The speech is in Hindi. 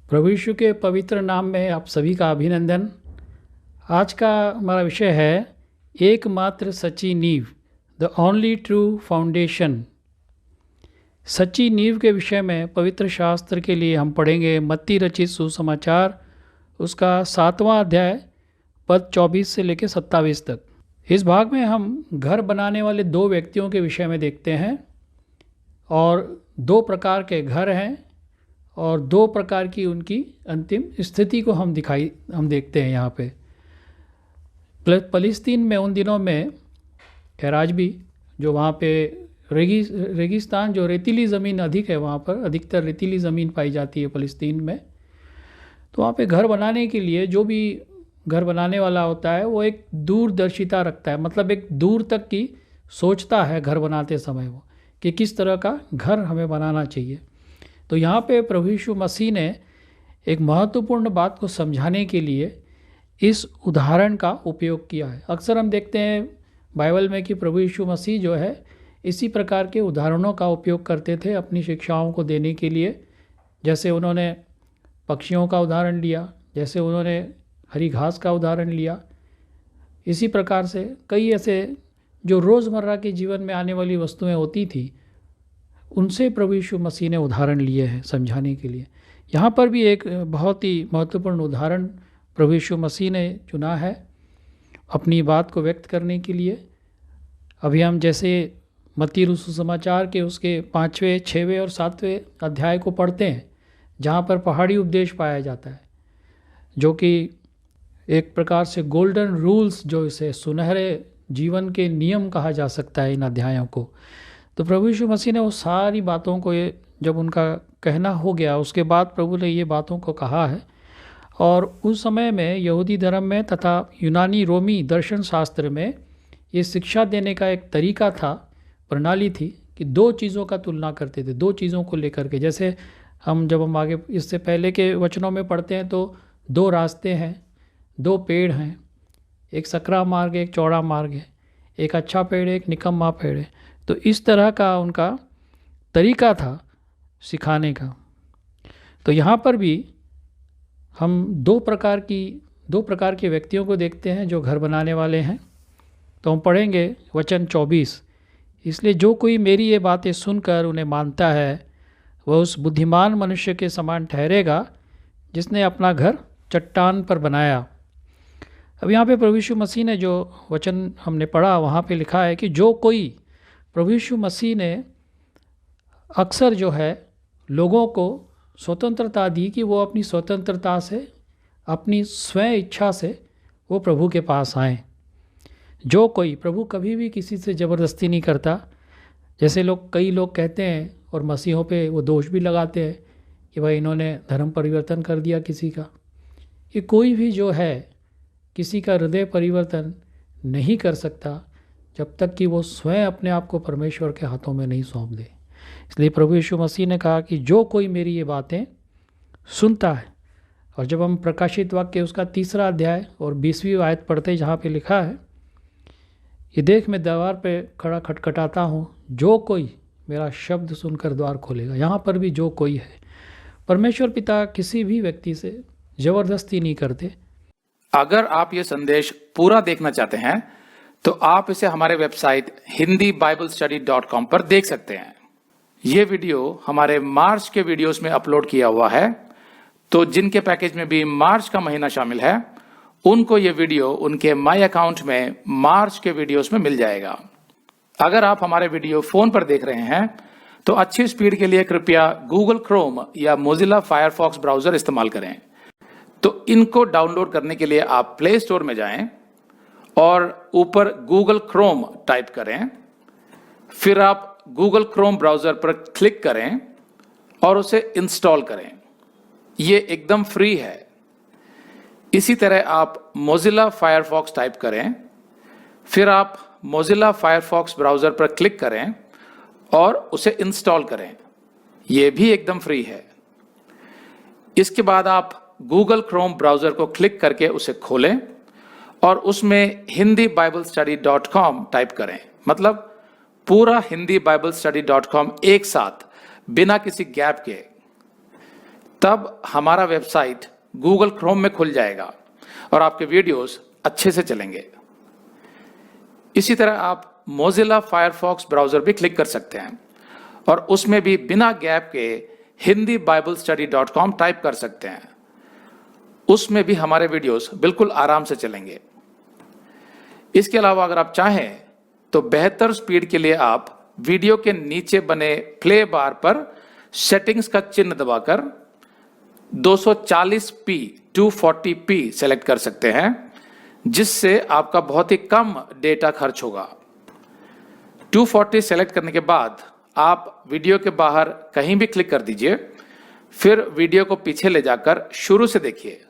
प्रभु यीशु के पवित्र नाम में आप सभी का अभिनंदन। आज का हमारा विषय है एकमात्र सच्ची नींव, द ओनली ट्रू फाउंडेशन। सच्ची नींव के विषय में पवित्र शास्त्र के लिए हम पढ़ेंगे मत्ती रचित सुसमाचार, उसका 7वां अध्याय, पद 24 से लेकर 27 तक। इस भाग में हम घर बनाने वाले दो व्यक्तियों के विषय में देखते हैं और दो प्रकार के घर हैं और दो प्रकार की उनकी अंतिम स्थिति को हम देखते हैं यहाँ पे। फलस्तीन में उन दिनों में खैराजबी, जो वहाँ पे रेगिस्तान, जो रेतीली ज़मीन अधिक है, वहाँ पर अधिकतर रेतीली ज़मीन पाई जाती है फलस्तीन में। तो वहाँ पे घर बनाने के लिए जो भी घर बनाने वाला होता है वो एक दूरदर्शिता रखता है, मतलब एक दूर तक की सोचता है घर बनाते समय वो कि किस तरह का घर हमें बनाना चाहिए। तो यहाँ पे प्रभु यीशु मसीह ने एक महत्वपूर्ण बात को समझाने के लिए इस उदाहरण का उपयोग किया है। अक्सर हम देखते हैं बाइबल में कि प्रभु यीशु मसीह जो है इसी प्रकार के उदाहरणों का उपयोग करते थे अपनी शिक्षाओं को देने के लिए। जैसे उन्होंने पक्षियों का उदाहरण लिया, जैसे उन्होंने हरी घास का उदाहरण लिया, इसी प्रकार से कई ऐसे जो रोज़मर्रा के जीवन में आने वाली वस्तुएं होती थी, उनसे प्रभु यीशु मसीह ने उदाहरण लिए हैं समझाने के लिए। यहाँ पर भी एक बहुत ही महत्वपूर्ण उदाहरण प्रभु यीशु मसीह ने चुना है अपनी बात को व्यक्त करने के लिए। अभी हम जैसे मत्ती सुसमाचार के उसके 5वें, 6वें और 7वें अध्याय को पढ़ते हैं, जहाँ पर पहाड़ी उपदेश पाया जाता है, जो कि एक प्रकार से गोल्डन रूल्स, जो इसे सुनहरे जीवन के नियम कहा जा सकता है इन अध्यायों को। तो प्रभु यीशु मसीह ने वो सारी बातों को जब उनका कहना हो गया, उसके बाद प्रभु ने ये बातों को कहा है। और उस समय में यहूदी धर्म में तथा यूनानी रोमी दर्शन शास्त्र में ये शिक्षा देने का एक तरीका था, प्रणाली थी कि दो चीज़ों का तुलना करते थे, दो चीज़ों को लेकर के। जैसे जब हम आगे इससे पहले के वचनों में पढ़ते हैं तो दो रास्ते हैं, दो पेड़ हैं, एक सकरा मार्ग है, एक चौड़ा मार्ग है, एक अच्छा पेड़ है, एक निकम्मा पेड़ है। तो इस तरह का उनका तरीका था सिखाने का। तो यहाँ पर भी हम दो प्रकार के व्यक्तियों को देखते हैं जो घर बनाने वाले हैं। तो हम पढ़ेंगे वचन 24, इसलिए जो कोई मेरी ये बातें सुनकर उन्हें मानता है वह उस बुद्धिमान मनुष्य के समान ठहरेगा जिसने अपना घर चट्टान पर बनाया। अब यहाँ पे प्रभु यीशु मसीह ने जो वचन हमने पढ़ा, वहाँ पे लिखा है कि जो कोई, प्रभु यीशु मसीह ने अक्सर जो है लोगों को स्वतंत्रता दी कि वो अपनी स्वतंत्रता से, अपनी स्वयं इच्छा से वो प्रभु के पास आएँ। जो कोई, प्रभु कभी भी किसी से ज़बरदस्ती नहीं करता। जैसे कई लोग कहते हैं और मसीहों पे वो दोष भी लगाते हैं कि भाई इन्होंने धर्म परिवर्तन कर दिया किसी का। ये कोई भी जो है किसी का हृदय परिवर्तन नहीं कर सकता जब तक कि वो स्वयं अपने आप को परमेश्वर के हाथों में नहीं सौंप दे। इसलिए प्रभु यीशु मसीह ने कहा कि जो कोई मेरी ये बातें सुनता है। और जब हम प्रकाशित वाक्य उसका 3रा अध्याय और 20वीं आयत पढ़ते हैं, जहाँ पे लिखा है, ये देख मैं द्वार पे खड़ा खटखटाता हूँ, जो कोई मेरा शब्द सुनकर द्वार खोलेगा। यहाँ पर भी जो कोई है, परमेश्वर पिता किसी भी व्यक्ति से ज़बरदस्ती नहीं करते। अगर आप ये संदेश पूरा देखना चाहते हैं तो आप इसे हमारे वेबसाइट hindiBiblestudy.com पर देख सकते हैं। ये वीडियो हमारे मार्च के वीडियोस में अपलोड किया हुआ है, तो जिनके पैकेज में भी मार्च का महीना शामिल है उनको ये वीडियो उनके माई अकाउंट में मार्च के वीडियोस में मिल जाएगा। अगर आप हमारे वीडियो फोन पर देख रहे हैं तो अच्छी स्पीड के लिए कृपया गूगल क्रोम या मोजिला फायरफॉक्स ब्राउजर इस्तेमाल करें। तो इनको डाउनलोड करने के लिए आप प्ले स्टोर में जाएं और ऊपर गूगल क्रोम टाइप करें, फिर आप गूगल क्रोम ब्राउजर पर क्लिक करें और उसे इंस्टॉल करें। ये एकदम फ्री है। इसी तरह आप मोजिला फायरफॉक्स टाइप करें, फिर आप मोजिला फायरफॉक्स ब्राउजर पर क्लिक करें और उसे इंस्टॉल करें। यह भी एकदम फ्री है। इसके बाद आप गूगल क्रोम ब्राउजर को क्लिक करके उसे खोलें और उसमें hindiBiblestudy.com टाइप करें, मतलब पूरा hindiBiblestudy.com एक साथ बिना किसी गैप के। तब हमारा वेबसाइट गूगल क्रोम में खुल जाएगा और आपके वीडियोस अच्छे से चलेंगे। इसी तरह आप मोजिला फायरफॉक्स ब्राउजर भी क्लिक कर सकते हैं और उसमें भी बिना गैप के hindiBiblestudy.com टाइप कर सकते हैं। उसमें भी हमारे वीडियोस बिल्कुल आराम से चलेंगे। इसके अलावा अगर आप चाहें तो बेहतर स्पीड के लिए आप वीडियो के नीचे बने प्ले बार पर सेटिंग्स का चिन्ह दबाकर 240p 240p सेलेक्ट कर सकते हैं, जिससे आपका बहुत ही कम डेटा खर्च होगा। 240 सेलेक्ट करने के बाद आप वीडियो के बाहर कहीं भी क्लिक कर दीजिए, फिर वीडियो को पीछे ले जाकर शुरू से देखिए।